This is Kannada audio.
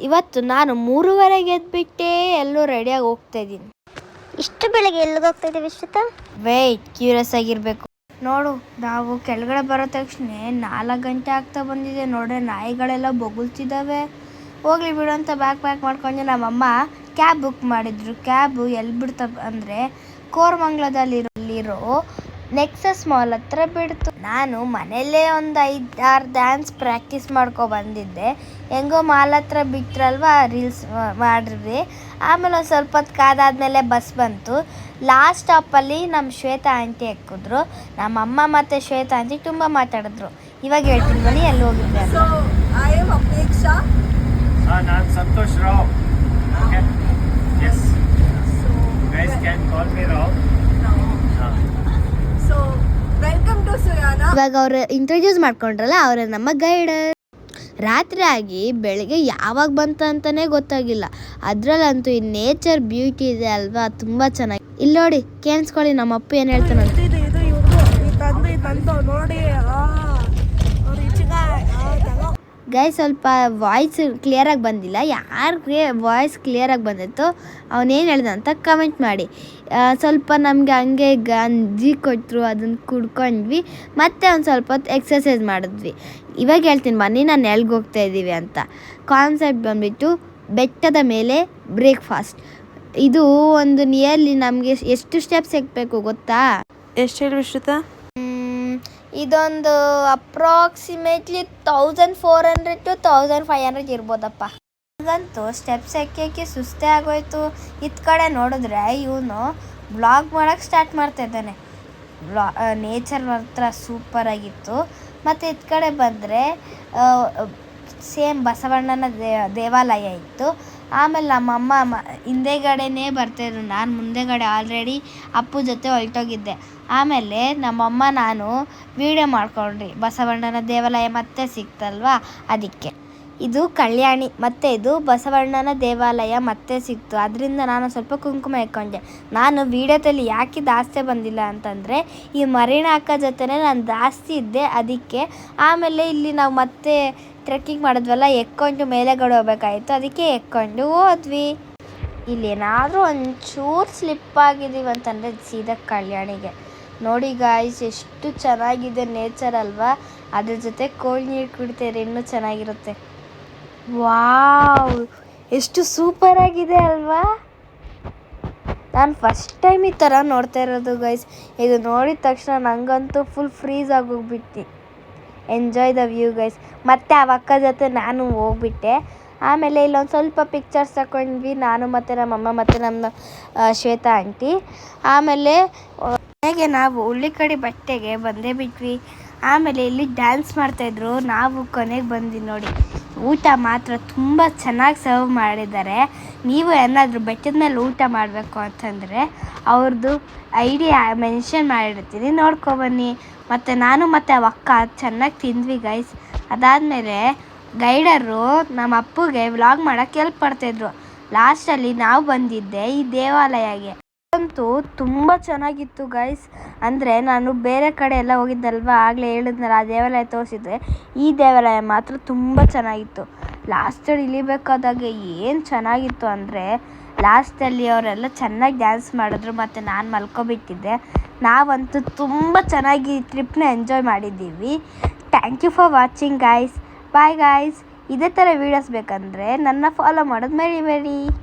ಇವತ್ತು ನಾನು 3:30ಗೆ ಎದ್ಬಿಟ್ಟೆ ಎಲ್ಲೂ ರೆಡಿಯಾಗಿ ಹೋಗ್ತಾ ಇದ್ದೀನಿ. ಇಷ್ಟು ಬೆಳಗ್ಗೆ ಎಲ್ಲಿಗೆ ಹೋಗ್ತಾ ಇದ್ದೀವಿ ವಿಶ್ವಿತಾ? ವೆಯ್ಟ್, ಕ್ಯೂರಿಯಸ್ ಆಗಿರಬೇಕು. ನೋಡು, ನಾವು ಕೆಳಗಡೆ ಬರೋ ತಕ್ಷಣ 4 ಗಂಟೆ ಆಗ್ತಾ ಬಂದಿದೆ. ನೋಡ್ರೆ ನಾಯಿಗಳೆಲ್ಲ ಬೊಗಳ್ತಿದ್ದಾವೆ. ಹೋಗ್ಲಿ ಬಿಡು ಅಂತ ಪ್ಯಾಕ್ ಮಾಡ್ಕೊಂಡು ನಮ್ಮಮ್ಮ ಕ್ಯಾಬ್ ಬುಕ್ ಮಾಡಿದ್ರು. ಕ್ಯಾಬು ಎಲ್ಲಿ ಬಿಡ್ತಪ್ಪ ಅಂದರೆ ಕೋರಮಂಗ್ಲದಲ್ಲಿರೋ ನೆಕ್ಸಸ್ ಮಾಲ್ ಹತ್ರ ಬಿಡ್ತು. ನಾನು ಮನೆಯಲ್ಲೇ ಒಂದು 5-6 ಡ್ಯಾನ್ಸ್ ಪ್ರಾಕ್ಟೀಸ್ ಬಂದಿದ್ದೆ. ಹೆಂಗೋ ಮಾಲ್ ಹತ್ರ ಬಿಟ್ರಲ್ವಾ, ರೀಲ್ಸ್ ಮಾಡಿದ್ವಿ. ಆಮೇಲೆ ಒಂದು ಸ್ವಲ್ಪ ಹೊತ್ತು ಕಾದಾದ್ಮೇಲೆ ಬಸ್ ಬಂತು. ಲಾಸ್ಟ್ ಸ್ಟಾಪಲ್ಲಿ ನಮ್ಮ ಶ್ವೇತಾ ಆಂಟಿ ಎಕ್ಕಿದ್ರು. ನಮ್ಮಮ್ಮ ಮತ್ತು ಶ್ವೇತಾ ಆಂಟಿ ತುಂಬ ಮಾತಾಡಿದ್ರು. ಇವಾಗ ಹೇಳ್ತೀನಿ ಬನ್ನಿ ಎಲ್ಲಿ ಹೋಗಿದ್ದೆ ಅಂತ. ನಾನು Santosh Rao. Yes. Guys can call me Rav. So welcome to Suyana. ಇವಾಗ ಅವ್ರು ಇಂಟ್ರೊಡ್ಯೂಸ್ ಮಾಡ್ಕೊಂಡ್ರಲ್ಲ, ಅವರೇ ನಮ್ಮ ಗೈಡರ್. ರಾತ್ರಿ ಆಗಿ ಬೆಳಗ್ಗೆ ಯಾವಾಗ ಬಂತ ಅಂತಾನೆ ಗೊತ್ತಾಗಿಲ್ಲ. ಅದ್ರಲ್ಲಂತೂ ಈ ನೇಚರ್ ಬ್ಯೂಟಿ ಇದೆ ಅಲ್ವಾ, ತುಂಬಾ ಚೆನ್ನಾಗಿ. ಇಲ್ಲಿ ನೋಡಿ, ಕೇಳಿಸ್ಕೊಳ್ಳಿ ನಮ್ಮ ಅಪ್ಪ ಏನ್ ಹೇಳ್ತಾನಂತ. ಗೈ ಸ್ವಲ್ಪ ವಾಯ್ಸ್ ಕ್ಲಿಯರಾಗಿ ಬಂದಿಲ್ಲ. ಯಾರಿಗೆ ವಾಯ್ಸ್ ಕ್ಲಿಯರಾಗಿ ಬಂದಿತ್ತು ಅವನೇನು ಹೇಳ್ದ ಅಂತ ಕಮೆಂಟ್ ಮಾಡಿ. ಸ್ವಲ್ಪ ನಮಗೆ ಹಂಗೆ ಗಂಜಿ ಕೊಟ್ಟರು, ಅದನ್ನು ಕುಡ್ಕೊಂಡ್ವಿ. ಮತ್ತೆ ಒಂದು ಸ್ವಲ್ಪ ಹೊತ್ತು ಎಕ್ಸಸೈಸ್ ಮಾಡಿದ್ವಿ. ಇವಾಗ ಹೇಳ್ತೀನಿ ಬನ್ನಿ ನಾನು ಎಲ್ಲಿಗೆ ಹೋಗ್ತಾ ಇದ್ದೀವಿ ಅಂತ. ಕಾನ್ಸೆಪ್ಟ್ ಬಂದುಬಿಟ್ಟು ಬೆಟ್ಟದ ಮೇಲೆ ಬ್ರೇಕ್ಫಾಸ್ಟ್. ಇದು ಒಂದು ನಿಯರ್ಲಿ ನಮಗೆ ಎಷ್ಟು ಸ್ಟೆಪ್ಸ್ ಎಕ್ಕಬೇಕು ಗೊತ್ತಾ? ಎಷ್ಟು ಹೇಳಿ ವಿಶ್ವಿತಾ? ಇದೊಂದು ಅಪ್ರಾಕ್ಸಿಮೇಟ್ಲಿ 1400 to 1500 ಇರ್ಬೋದಪ್ಪ. ನನಗಂತೂ ಸ್ಟೆಪ್ಸ್ ಎಕ್ಕಿ ಸುಸ್ತೇ ಆಗೋಯ್ತು. ಇತ್ತ ಕಡೆ ನೋಡಿದ್ರೆ ಇವನು ಬ್ಲಾಗ್ ಮಾಡೋಕ್ಕೆ ಸ್ಟಾರ್ಟ್ ಮಾಡ್ತಾ ಇದ್ದಾನೆ. ನೇಚರ್ ಹತ್ರ ಸೂಪರಾಗಿತ್ತು. ಮತ್ತು ಇತ್ತ ಕಡೆ ಬಂದರೆ ಸೇಮ್ ಬಸವಣ್ಣನ ದೇವಾಲಯ ಇತ್ತು. ಆಮೇಲೆ ನಮ್ಮಮ್ಮ ಹಿಂದೆಗಡೆನೇ ಬರ್ತಾಯಿದ್ರು. ನಾನು ಮುಂದೆಗಡೆ ಆಲ್ರೆಡಿ ಅಪ್ಪು ಜೊತೆ ಹೊರಟೋಗಿದ್ದೆ. ಆಮೇಲೆ ನಮ್ಮಮ್ಮ ನಾನು ವೀಡಿಯೋ ಮಾಡ್ಕೊಂಡ್ರಿ. ಬಸವಣ್ಣನ ದೇವಾಲಯ ಮತ್ತೆ ಸಿಕ್ತಲ್ವಾ, ಅದಕ್ಕೆ. ಇದು ಕಲ್ಯಾಣಿ ಮತ್ತು ಇದು ಬಸವಣ್ಣನ ದೇವಾಲಯ ಮತ್ತೆ ಸಿಕ್ತು. ಅದರಿಂದ ನಾನು ಸ್ವಲ್ಪ ಕುಂಕುಮ ಇಟ್ಕೊಂಡೆ. ನಾನು ವೀಡಿಯೋದಲ್ಲಿ ಯಾಕೆ ಜಾಸ್ತಿ ಬಂದಿಲ್ಲ ಅಂತಂದರೆ ಈ ಮರೀನಾ ಅಕ್ಕ ಜೊತೆನೇ ನಾನು ಜಾಸ್ತಿ ಇದ್ದೆ, ಅದಕ್ಕೆ. ಆಮೇಲೆ ಇಲ್ಲಿ ನಾವು ಮತ್ತೆ ಟ್ರೆಕ್ಕಿಂಗ್ ಮಾಡಿದ್ವಲ್ಲ, ಎಕ್ಕೊಂಡು ಮೇಲೆಗಡೆ ಹೋಗ್ಬೇಕಾಯಿತು, ಅದಕ್ಕೆ ಎಕ್ಕೊಂಡು ಹೋದ್ವಿ. ಇಲ್ಲೇನಾದರೂ ಒಂಚೂರು ಸ್ಲಿಪ್ ಆಗಿದ್ದೀವಿ ಅಂತಂದರೆ ಸೀದಾ ಕಲ್ಯಾಣಿಗೆ. ನೋಡಿ ಗಾಯ್ಸ್, ಎಷ್ಟು ಚೆನ್ನಾಗಿದೆ ನೇಚರ್ ಅಲ್ವಾ. ಅದ್ರ ಜೊತೆ ಕೋಲ್ಡ್ ನೀರು ಕುಡಿತೀರಿ, ಇನ್ನೂ ಚೆನ್ನಾಗಿರುತ್ತೆ. ವಾವ್, ಎಷ್ಟು ಸೂಪರಾಗಿದೆ ಅಲ್ವಾ. ನಾನು ಫಸ್ಟ್ ಟೈಮ್ ಈ ಥರ ನೋಡ್ತಾ ಇರೋದು ಗೈಸ್. ಇದು ನೋಡಿದ ತಕ್ಷಣ ನನಗಂತೂ ಫುಲ್ ಫ್ರೀಸ್ ಆಗೋಗ್ಬಿಟ್ಟು. Enjoy the view guys. ಮತ್ತು ಆ ಅಕ್ಕ ಜೊತೆ ನಾನು ಹೋಗ್ಬಿಟ್ಟೆ. ಆಮೇಲೆ ಇಲ್ಲೊಂದು ಸ್ವಲ್ಪ ಪಿಕ್ಚರ್ಸ್ ತಗೊಂಡ್ವಿ, ನಾನು ಮತ್ತು ನಮ್ಮಮ್ಮ ಮತ್ತು ನಮ್ಮ ಶ್ವೇತಾ ಆಂಟಿ. ಆಮೇಲೆ ಹೇಗೆ ನಾವು ಉಳ್ಳಿಕಡಿ ಬಟ್ಟೆಗೆ ಬಂದೇ ಬಿಟ್ವಿ. ಆಮೇಲೆ ಇಲ್ಲಿ ಡ್ಯಾನ್ಸ್ ಮಾಡ್ತಾಯಿದ್ರು. ನಾವು ಕೊನೆಗೆ ಬಂದ್ವಿ ನೋಡಿ. ಊಟ ಮಾತ್ರ ತುಂಬ ಚೆನ್ನಾಗಿ ಸರ್ವ್ ಮಾಡಿದ್ದಾರೆ. ನೀವು ಏನಾದರೂ ಬೆಟ್ಟದ ಮೇಲೆ ಊಟ ಮಾಡಬೇಕು ಅಂತಂದರೆ ಅವ್ರದ್ದು ಐಡಿಯಾ ಮೆನ್ಷನ್ ಮಾಡಿರ್ತೀನಿ, ನೋಡ್ಕೊಬನ್ನಿ. ಮತ್ತು ನಾನು ಮತ್ತು ಆ ಅಕ್ಕ ಚೆನ್ನಾಗಿ ತಿಂದ್ವಿ ಗೈಸ್. ಅದಾದಮೇಲೆ ಗೈಡರು ನಮ್ಮ ಅಪ್ಪಗೆ ವ್ಲಾಗ್ ಮಾಡೋಕ್ಕೆ ಹೆಲ್ಪ್ ಮಾಡ್ತಾಯಿದ್ರು. ಲಾಸ್ಟಲ್ಲಿ ನಾವು ಬಂದಿದ್ದೆ ಈ ದೇವಾಲಯಗೆ. ಅಂತೂ ತುಂಬ ಚೆನ್ನಾಗಿತ್ತು ಗೈಸ್. ಅಂದರೆ ನಾನು ಬೇರೆ ಕಡೆ ಎಲ್ಲ ಹೋಗಿದ್ದಲ್ವ, ಆಗಲೇ ಹೇಳಿದ್ನಲ್ಲ, ಆ ದೇವಾಲಯ ತೋರಿಸಿದ್ರೆ ಈ ದೇವಾಲಯ ಮಾತ್ರ ತುಂಬ ಚೆನ್ನಾಗಿತ್ತು. ಲಾಸ್ಟಲ್ಲಿ ಇಳಿಬೇಕಾದಾಗ ಏನು ಚೆನ್ನಾಗಿತ್ತು ಅಂದರೆ ಲಾಸ್ಟಲ್ಲಿ ಅವರೆಲ್ಲ ಚೆನ್ನಾಗಿ ಡ್ಯಾನ್ಸ್ ಮಾಡಿದ್ರು ಮತ್ತು ನಾನು ಮಲ್ಕೊಬಿಟ್ಟಿದ್ದೆ. ನಾವಂತೂ ತುಂಬ ಚೆನ್ನಾಗಿ ಟ್ರಿಪ್ನ ಎಂಜಾಯ್ ಮಾಡಿದ್ದೀವಿ. Thank you for watching guys. Bye guys. ಇದೇ ಥರ ವೀಡಿಯೋಸ್ ಬೇಕಂದರೆ ನನ್ನ ಫಾಲೋ ಮಾಡೋದು ಮರಿಬೇಡಿ.